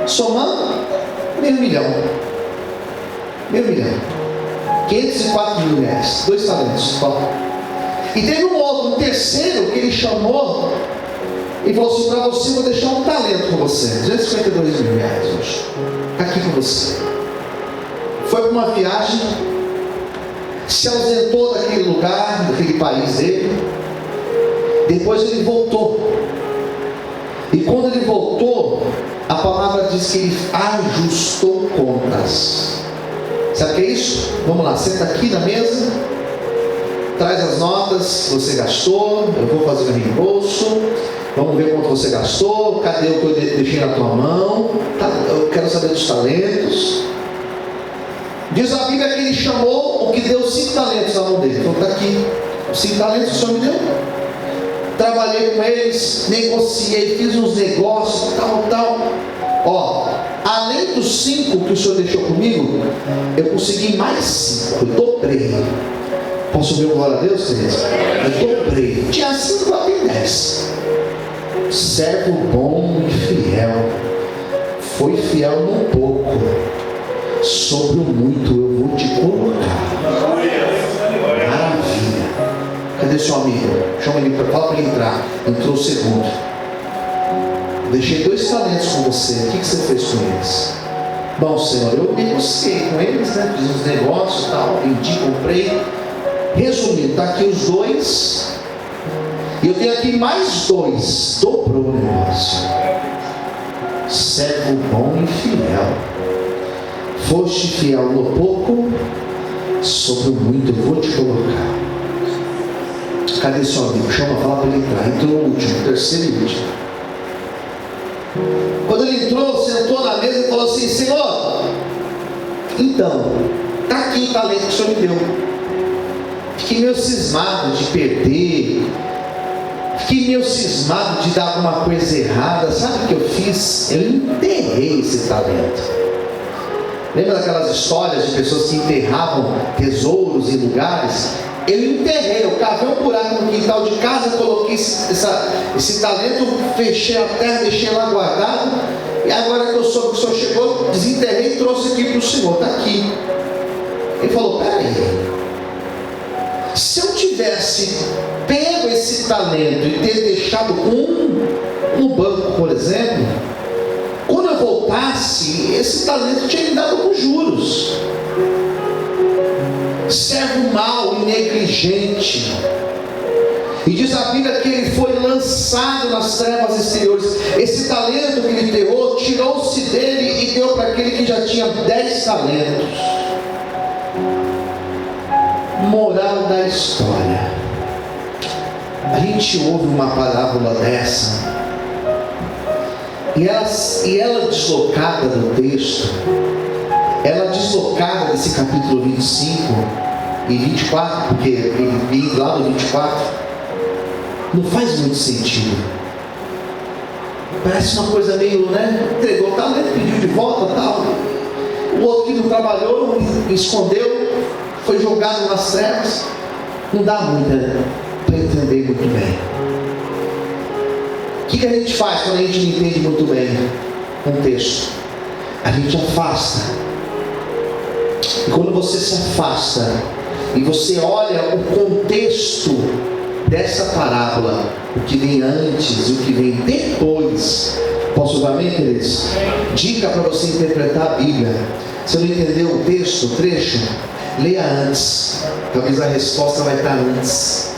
somando meio milhão. 504 mil reais, 2 talentos. E teve um outro, um terceiro, que ele chamou e falou assim: para você, eu vou deixar um talento com você, 252 mil reais hoje, está aqui com você. Foi para uma viagem, se ausentou daquele lugar, daquele país dele. Depois ele voltou. E quando ele voltou, a palavra diz que ele ajustou contas. Sabe o que é isso? Vamos lá, senta aqui na mesa, traz as notas que você gastou, eu vou fazer um reembolso, vamos ver quanto você gastou, cadê o que eu deixei na tua mão, eu quero saber dos talentos. Diz a Bíblia que ele chamou o que deu 5 talentos na mão dele. Então está aqui, os 5 talentos que o Senhor me deu. Trabalhei com eles, negociei, fiz uns negócios, tal. Ó, além dos 5 que o Senhor deixou comigo, eu consegui mais 5, eu dobrei. Posso ver o glória a Deus, queridos? Eu dobrei. Tinha 5, agora tem 10. Servo bom e fiel, foi fiel no pouco, sobre o muito eu vou te colocar. Maravilha. Cadê seu amigo? Chama ele, fala para ele entrar. Entrou o segundo. Deixei 2 talentos com você. O que você fez com eles? Bom, Senhor, eu negociei com eles, né? Fiz uns negócios, tal, vendi, comprei. Resumindo, está aqui os 2. E eu tenho aqui mais 2. Dobrou o negócio. Servo bom e fiel. Foste fiel no pouco, sobre o muito eu vou te colocar. Cadê seu amigo? Chama, fala para ele entrar. Entrou o último, terceiro e último. Quando ele entrou, sentou na mesa e falou assim: Senhor, então, está aqui o talento que o Senhor me deu. Fiquei meio cismado de perder. Fiquei meio cismado de dar alguma coisa errada. Sabe o que eu fiz? Eu enterrei esse talento. Lembra daquelas histórias de pessoas que enterravam tesouros em lugares? Eu enterrei, eu cavei um buraco no quintal de casa, coloquei esse talento, fechei a terra, deixei lá guardado. E agora que eu soube que o Senhor chegou, desenterrei e trouxe aqui para o Senhor. Está aqui. Ele falou: peraí, se eu tivesse pego esse talento e ter deixado um no banco, por exemplo, quando eu voltasse, esse talento tinha me dado com juros. Servo mau e negligente. E diz a Bíblia que ele foi lançado nas trevas exteriores. Esse talento que ele enterrou, tirou-se dele e deu para aquele que já tinha 10 talentos. Moral da história: a gente ouve uma parábola dessa, e ela deslocada do texto, ela deslocada desse capítulo 25 e 24, porque ele vem lá do 24, não faz muito sentido. Parece uma coisa meio, né? Entregou o talento, pediu de volta, tal. O outro que não trabalhou, escondeu, foi jogado nas trevas. Não dá muito para entender muito bem. O que a gente faz quando a gente não entende muito bem um texto? A gente afasta. E quando você se afasta e você olha o contexto dessa parábola, o que vem antes e o que vem depois, posso usar amém, queridos? Dica para você interpretar a Bíblia: se não entendeu o texto, o trecho, leia antes, talvez a resposta vai estar antes,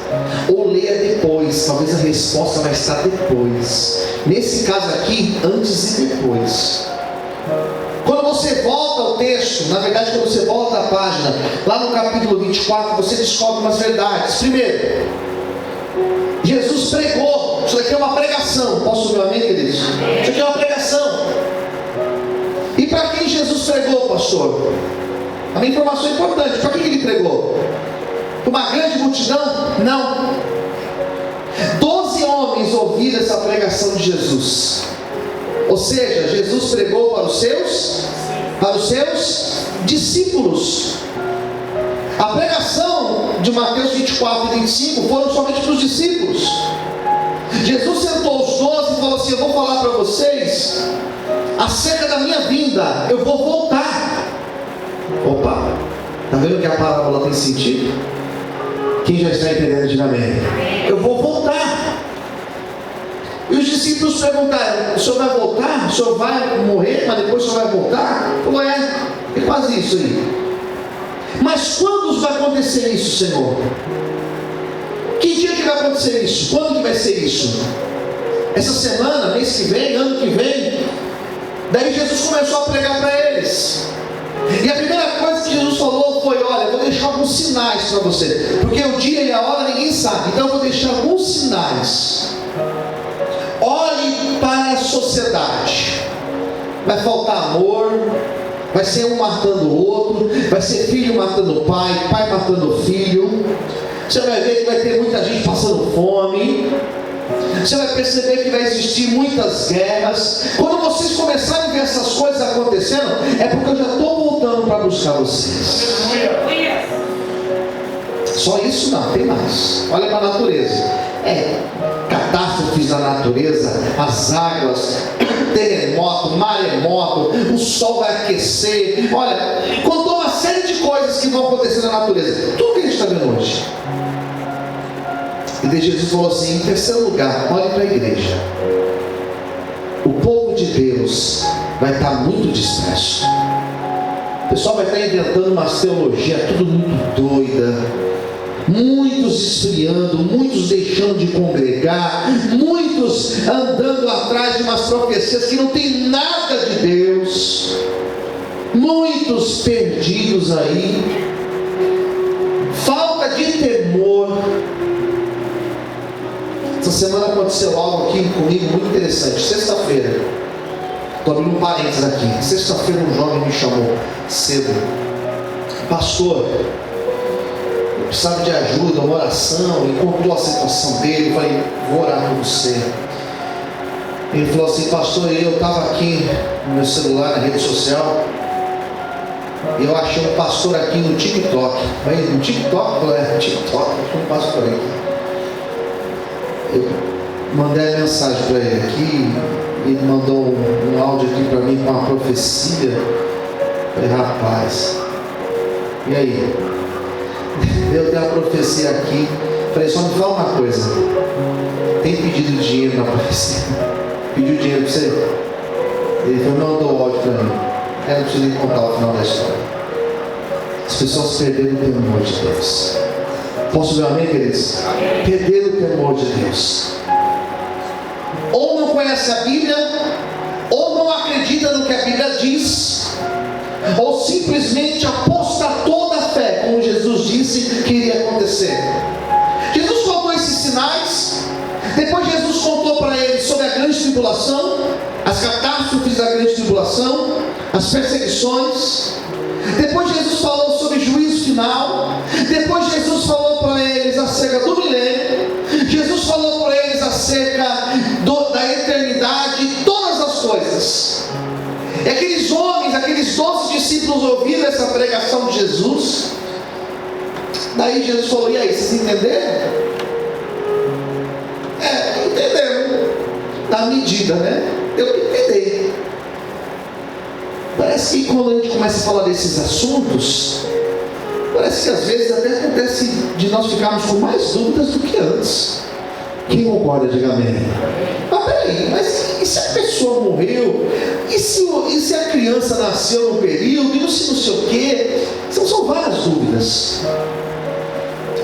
ou leia depois, talvez a resposta vai estar depois. Nesse caso aqui, antes e depois. Quando você volta ao texto, na verdade quando você volta à página, lá no capítulo 24, você descobre umas verdades. Primeiro, Jesus pregou. Isso aqui é uma pregação. Posso ouvir amém, queridos? Isso aqui é uma pregação. E para quem Jesus pregou, pastor? A minha informação é importante. Para quem ele pregou? Para uma grande multidão? Não. 12 homens ouviram essa pregação de Jesus. Ou seja, Jesus pregou para os seus discípulos. A pregação de Mateus 24 e 25 foram somente para os discípulos. Jesus sentou os 12 e falou assim: eu vou falar para vocês acerca da minha vinda, eu vou voltar. Opa, está vendo que a parábola tem sentido? Quem já está entendendo, diga amém. Eu vou voltar. E os discípulos perguntaram: o senhor vai voltar? O senhor vai morrer, mas depois o senhor vai voltar? Ele falou: é quase isso aí. Mas quando vai acontecer isso, Senhor? Que dia que vai acontecer isso? Quando que vai ser isso? Essa semana, mês que vem, ano que vem? Daí Jesus começou a pregar para eles. E a primeira coisa que Jesus falou foi: olha, eu vou deixar alguns sinais para você, porque o dia e a hora ninguém sabe. Então eu vou deixar alguns sinais. Olhe para a sociedade. Vai faltar amor, vai ser um matando o outro, vai ser filho matando o pai, pai matando o filho. Você vai ver que vai ter muita gente passando fome. Você vai perceber que vai existir muitas guerras. Quando vocês começarem a ver essas coisas acontecendo, é porque eu já estou voltando para buscar vocês. Só isso não, tem mais. Olha para a natureza. Catástrofes da natureza, as águas, terremoto, maremoto, o sol vai aquecer. Olha, contou uma série de coisas que vão acontecer na natureza. Tudo que a gente está vendo hoje. E daí Jesus falou assim: em terceiro lugar, olhe para a igreja. O povo de Deus vai estar muito disperso. O pessoal vai estar inventando uma teologia tudo muito doida. Muitos esfriando, muitos deixando de congregar, muitos andando atrás de umas profecias que não tem nada de Deus, muitos perdidos aí, falta de temor. Essa semana aconteceu algo aqui comigo muito interessante. Sexta-feira, estou abrindo um parênteses aqui. Sexta-feira um jovem me chamou cedo: pastor, precisava de ajuda, uma oração, e contou a situação dele. Eu falei: vou orar com você. Ele falou assim: pastor, eu estava aqui no meu celular, na rede social, e eu achei um pastor aqui no TikTok. Mas no TikTok? Eu falei: TikTok, achei um pastor aqui. Eu mandei a mensagem para ele aqui, ele mandou um áudio aqui para mim com uma profecia. Eu falei: rapaz, e aí? Eu tenho a profecia aqui. Falei: só me fala uma coisa, tem pedido dinheiro na profecia? Pediu dinheiro para você? Ele falou: mandou o áudio para mim. Eu não preciso nem contar o final da história. As pessoas perderam o temor de Deus. Posso ver um amém, queridos? Perderam o temor de Deus. Ou não conhece a Bíblia, ou não acredita no que a Bíblia diz, ou simplesmente apostatou da fé, como Jesus disse que iria acontecer. Jesus contou esses sinais. Depois Jesus contou para eles sobre a grande tribulação, as catástrofes da grande tribulação, as perseguições. Depois Jesus falou sobre juízo final. Depois Jesus falou para eles acerca do milênio. Jesus falou para eles acerca da eternidade, todas as coisas. E aqueles homens, aqueles 12 discípulos ouviram essa pregação de Jesus. Daí Jesus falou: e aí, vocês entenderam? Entenderam. Na medida, né? Eu entendi. Parece que quando a gente começa a falar desses assuntos, parece que às vezes até acontece de nós ficarmos com mais dúvidas do que antes. Quem concorda, diga amém. Mas peraí, mas e se a pessoa morreu? E se a criança nasceu no período? E não sei o quê? São várias dúvidas.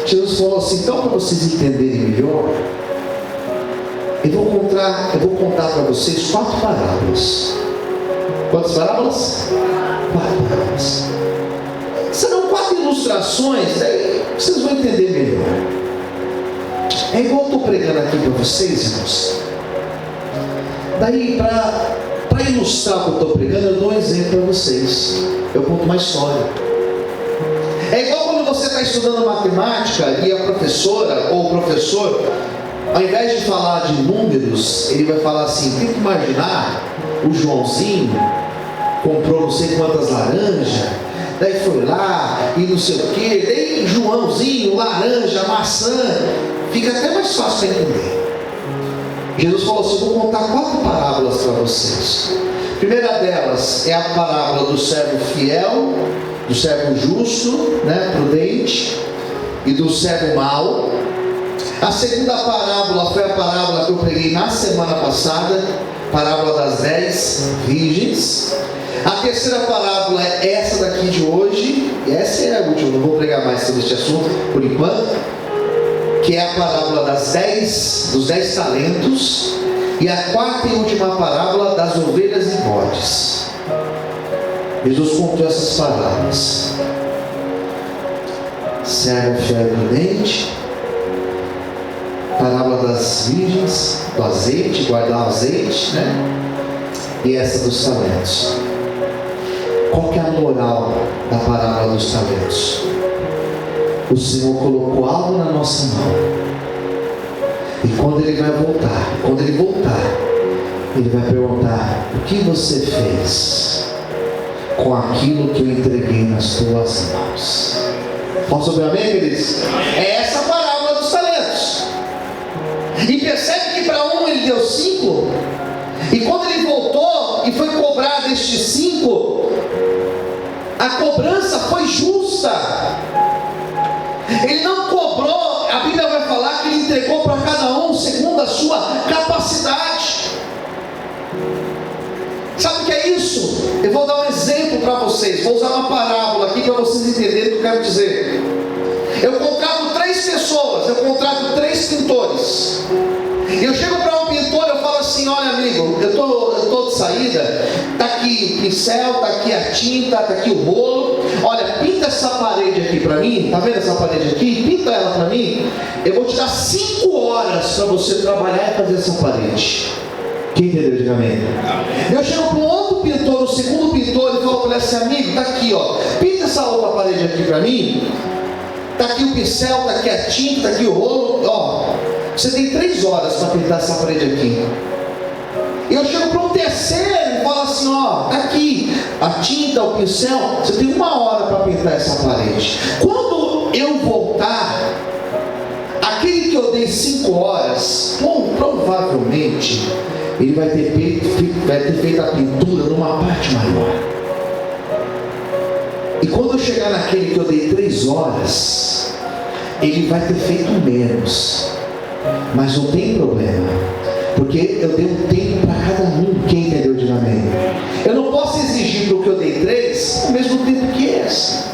Jesus falou assim: então, para vocês entenderem melhor, eu vou contar para vocês 4 parábolas. Quantas parábolas? 4 parábolas. Serão 4 ilustrações, daí vocês vão entender melhor. É igual eu estou pregando aqui para vocês, irmãos. Daí, para ilustrar o que eu estou pregando, eu dou um exemplo para vocês. Eu conto uma história. É igual quando você está estudando matemática e a professora ou o professor, ao invés de falar de números, ele vai falar assim: tem que imaginar o Joãozinho comprou não sei quantas laranjas, daí foi lá e não sei o que, daí Joãozinho, laranja, maçã, fica até mais fácil para entender. Jesus falou assim: eu vou contar 4 parábolas para vocês, primeira delas é a parábola do servo fiel, do servo justo, prudente, e do servo mau. A segunda parábola foi a parábola que eu preguei na semana passada, parábola das 10 virgens. A terceira parábola é essa daqui de hoje, e essa é a última, não vou pregar mais sobre este assunto por enquanto, que é a parábola dos 10 talentos, e a quarta e última parábola das ovelhas e bodes. Jesus contou essas parábolas: servo fiel e prudente, parábola das virgens, do azeite, guardar o azeite, e essa dos talentos. Qual que é a moral da parábola dos talentos? O Senhor colocou algo na nossa mão, e quando Ele vai voltar, Ele vai perguntar: o que você fez com aquilo que eu entreguei nas tuas mãos? Posso ouvir amém, queridos? É essa a parábola dos talentos. E percebe que para um Ele deu 5, e quando Ele voltou e foi cobrar destes 5, a cobrança foi justa. Ele não cobrou, a Bíblia vai falar que Ele entregou para cada um segundo a sua capacidade. Sabe o que é isso? Eu vou dar um exemplo para vocês, vou usar uma parábola aqui para vocês entenderem o que eu quero dizer. Eu contrato 3 pessoas, eu contrato 3 pintores. E eu chego para um pintor, eu falo assim: olha amigo, eu tô de saída, está aqui o pincel, está aqui a tinta, está aqui o rolo. Olha, pinta essa parede aqui para mim, está vendo essa parede aqui? Pinta ela para mim. Eu vou te dar 5 horas para você trabalhar e fazer essa parede. Quem entendeu? Diga amém. Eu chego para um outro pintor, o segundo pintor, e falo para ele assim: amigo, está aqui, pinta essa outra parede aqui para mim. Está aqui o pincel, está aqui a tinta, está aqui o rolo. Você tem 3 horas para pintar essa parede aqui. E eu chego para um terceiro e falo assim: está aqui a tinta, o pincel, você tem 1 hora para pintar essa parede. Quando eu voltar, aquele que eu dei 5 horas, provavelmente ele vai ter feito a pintura numa parte maior. E quando eu chegar naquele que eu dei 3 horas, ele vai ter feito menos. Mas não tem problema, porque eu dei um tempo para cada um. Quem entendeu? Diga amém. Eu não posso exigir do que eu dei 3 o mesmo tempo que esse.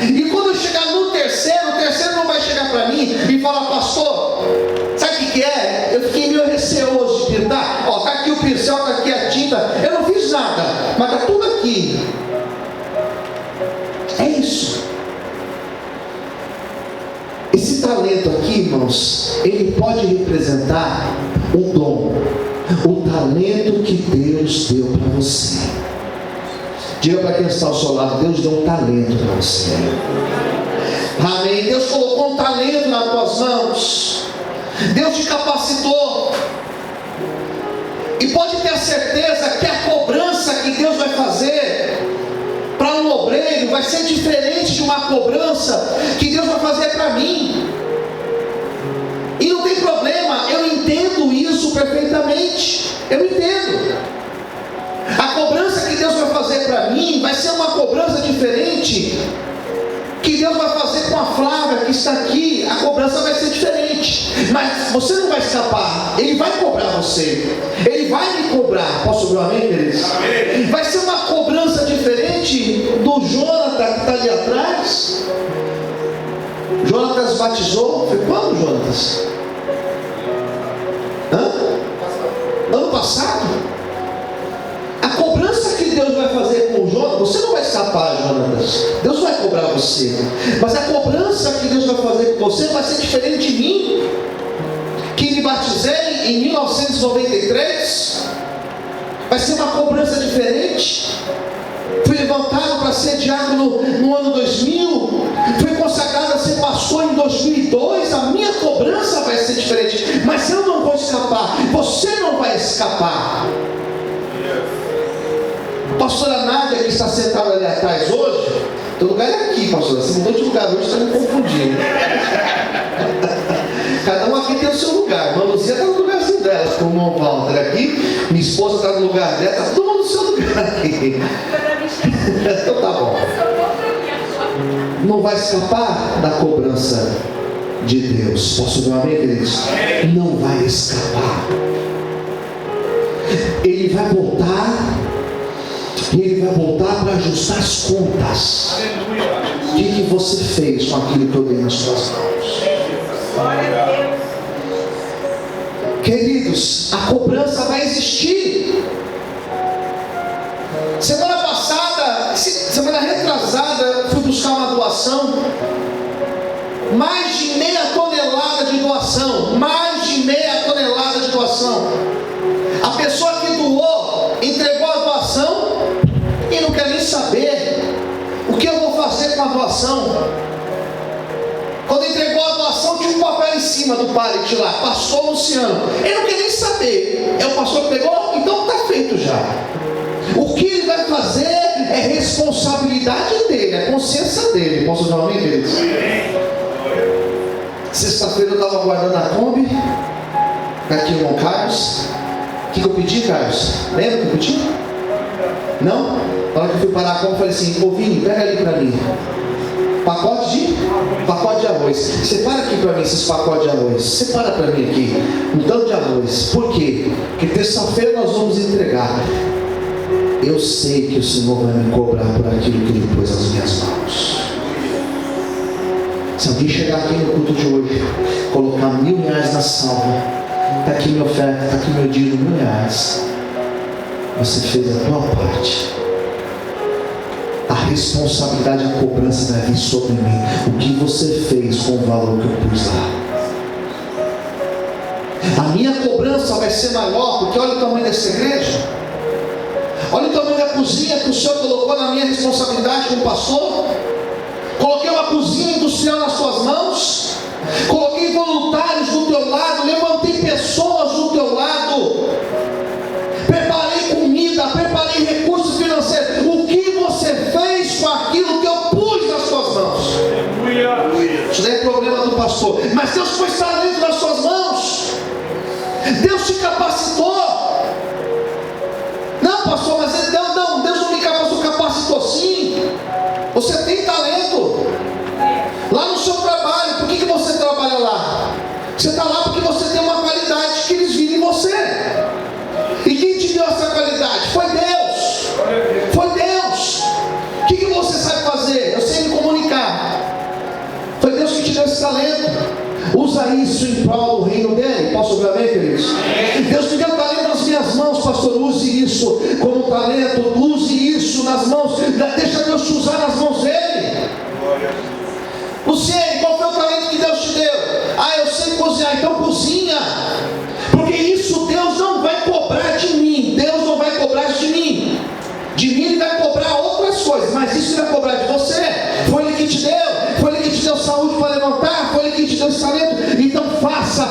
E quando eu chegar no terceiro, o terceiro não vai chegar para mim e falar: pastor, sabe o que é? Eu fiquei meio receoso de pintar. Está aqui o pincel, está aqui a tinta, eu não fiz nada, mas está tudo aqui. É isso. Esse talento aqui, irmãos, ele pode representar um dom, um talento que Deus deu para você. Diga para quem está ao seu lado: Deus deu um talento para você. Amém. Deus colocou um talento nas tuas mãos. Deus te capacitou. E pode ter certeza que a cobrança que Deus vai fazer para um obreiro vai ser diferente de uma cobrança que Deus vai fazer para mim. E não tem problema, eu entendo isso perfeitamente. Eu entendo. A cobrança que Deus vai fazer para mim vai ser uma cobrança diferente que Deus vai fazer com a Flávia que está aqui. A cobrança vai ser diferente, mas você não vai escapar. Ele vai cobrar você, Ele vai me cobrar. Posso ouvir um amém, queridos? Amém. Vai ser uma cobrança diferente do Jonathan que está ali atrás. Jonatas batizou, foi quando, Jonatas? Ano passado. A cobrança que Deus vai fazer com o Jonatas, você não vai escapar, Jonatas. Deus vai cobrar você. Mas a cobrança que Deus vai fazer com você vai ser diferente de mim, que me batizei em 1993. Vai ser uma cobrança diferente. Fui levantado para ser diácono no ano 2000. Fui consagrado a ser pastor em 2002. A minha cobrança vai ser diferente. Mas eu não vou escapar. Você não vai escapar. Pastora Nádia, que está sentada ali atrás hoje. Teu lugar é aqui, pastora. Você mudou de lugar hoje, está me confundindo. Cada um aqui tem o seu lugar. A irmã Luzia está no lugarzinho dela. Ficou irmão Walter aqui, minha esposa está no lugar dela, está todo mundo no seu lugar aqui. Então tá bom. Não vai escapar da cobrança de Deus. Posso ver um amém, queridos? Não vai escapar. Ele vai voltar. E Ele vai voltar para ajustar as contas. O que você fez com aquilo que eu dei nas suas mãos? Glória a Deus. Queridos, a cobrança vai existir. Semana passada, semana retrasada, fui buscar uma doação. Mais de meia tonelada de doação. Mais de meia tonelada de doação. A pessoa que doou, entregou a doação e não quer nem saber o que eu vou fazer com a doação. Quando entregou a doação, tinha um papel em cima do pallet lá, pastor Luciano. Ele não quer nem saber. É o pastor que pegou? Então está feito já. O que ele vai fazer é responsabilidade dele, é consciência dele. Posso dar um amém, queridos? Sexta-feira eu estava guardando a Kombi, aqui o irmão Carlos. O que eu pedi, Carlos? Lembra que eu pedi? Não? Na hora que eu fui parar a Kombi, eu falei assim: ô Vini, pega ali para mim. Pacote de arroz. Separa aqui para mim esses pacotes de arroz. Separa para mim aqui um tanto de arroz. Por quê? Porque terça-feira nós vamos entregar. Eu sei que o Senhor vai me cobrar por aquilo que Ele pôs nas minhas mãos. Se alguém chegar aqui no culto de hoje, colocar R$1.000 na salva, está aqui minha oferta, está aqui meu dízimo, R$1.000. Você fez a tua parte. A responsabilidade, a cobrança vai vir sobre mim. O que você fez com o valor que eu pus lá? A minha cobrança vai ser maior, porque olha o tamanho dessa igreja. Olha o tamanho da cozinha que o Senhor colocou na minha responsabilidade como pastor. Coloquei uma cozinha industrial nas suas mãos. Coloquei voluntários do teu lado. Levantei pessoas do teu lado. Preparei comida, preparei recursos financeiros. O que você fez com aquilo que eu pus nas suas mãos? Isso não é problema do pastor. Mas Deus pôs talento nas suas mãos. Deus te capacitou. Não, pastor, mas Deus não me capacitou. Capacitou sim. Você tem talento. Lá no seu trabalho, por que você trabalha lá? Você está lá porque você tem uma qualidade que eles viram em você. E quem te deu essa qualidade? Foi Deus. Foi Deus. O que você sabe fazer? Eu sei me comunicar. Foi Deus que te deu esse talento. Usa isso em prol do reino dele. Posso ouvir amém, queridos? Deus te deu talento nas minhas mãos, pastor. Use isso como talento. Use isso nas mãos. Deixa Deus te usar nas mãos dele. Luciene, qual foi o talento que Deus te deu? Eu sei cozinhar. Então cozinha. Porque isso Deus não vai cobrar de mim. Deus não vai cobrar de mim. De mim Ele vai cobrar outras coisas, mas isso Ele vai cobrar de você. Foi Ele que te deu. Foi Ele que te deu saúde para levantar. Foi Ele que te deu esse talento. Então faça